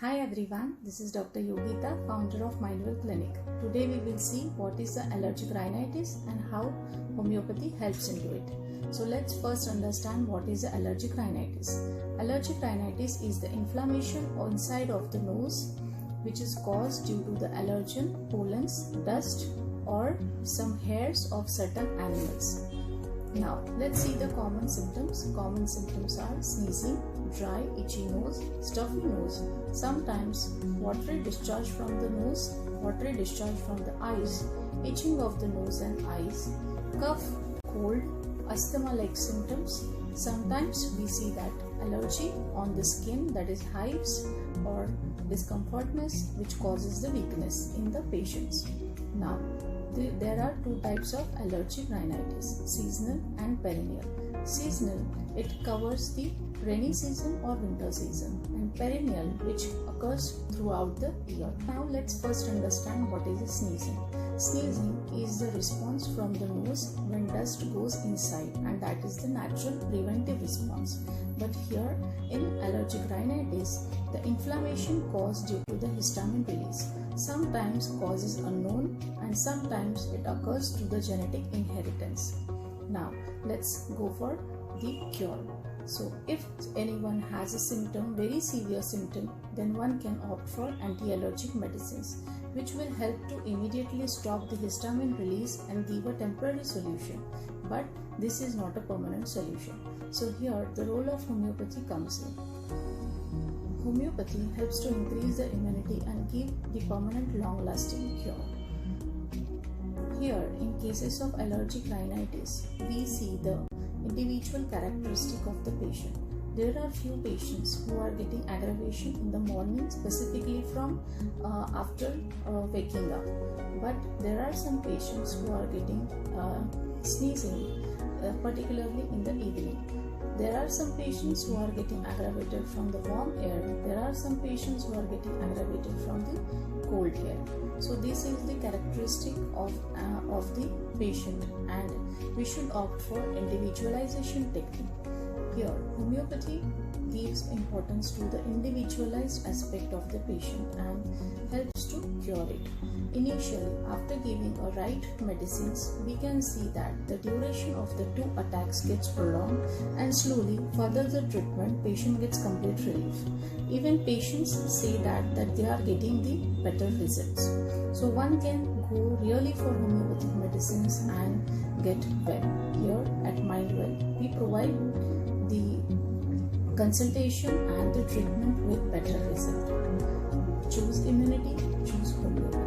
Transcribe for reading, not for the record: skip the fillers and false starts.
Hi everyone, this is Dr. Yogita, founder of Mindwell Clinic. Today we will see what is the allergic rhinitis and how homeopathy helps into it. So let's first understand what is the allergic rhinitis. Allergic rhinitis is the inflammation inside of the nose which is caused due to the allergen, pollens, dust or some hairs of certain animals. Now let's see the common symptoms. Common symptoms are sneezing, dry, itchy nose, stuffy nose, sometimes watery discharge from the nose, watery discharge from the eyes, itching of the nose and eyes, cough, cold, asthma-like symptoms. Sometimes we see that allergy on the skin, that is hives or discomfortness, which causes the weakness in the patients. Now there are two types of allergic rhinitis, seasonal and perennial. Seasonal, it covers the rainy season or winter season, and perennial, which occurs throughout the year. Now let's first understand what is sneezing. Sneezing is the response from the nose when dust goes inside, and that is the natural preventive response. But here in allergic rhinitis, the inflammation caused due to the histamine release. Sometimes cause is unknown and sometimes it occurs due to the genetic inheritance. Now let's go for the cure. So if anyone has a symptom, very severe symptom, then one can opt for anti-allergic medicines, which will help to immediately stop the histamine release and give a temporary solution. But this is not a permanent solution. So here the role of homeopathy comes in. Homeopathy helps to increase the immunity and give the permanent long-lasting cure. Here, in cases of allergic rhinitis, we see the individual characteristic of the patient. There are few patients who are getting aggravation in the morning, specifically from after waking up. But there are some patients who are getting sneezing, particularly in the evening. There are some patients who are getting aggravated from the warm air. There are some patients who are getting aggravated from the cold air. So this is the characteristic of the patient, and we should opt for individualization technique. Here, homeopathy gives importance to the individualized aspect of the patient and helps to cure it. Initially, after giving a right medicines, we can see that the duration of the two attacks gets prolonged, and slowly further the treatment, patient gets complete relief. Even patients say that they are getting the better results. So one can go really for homeopathic medicines and get well. Here at Mindwell, we provide the consultation and the treatment with better result. Choose immunity, choose homeopathy.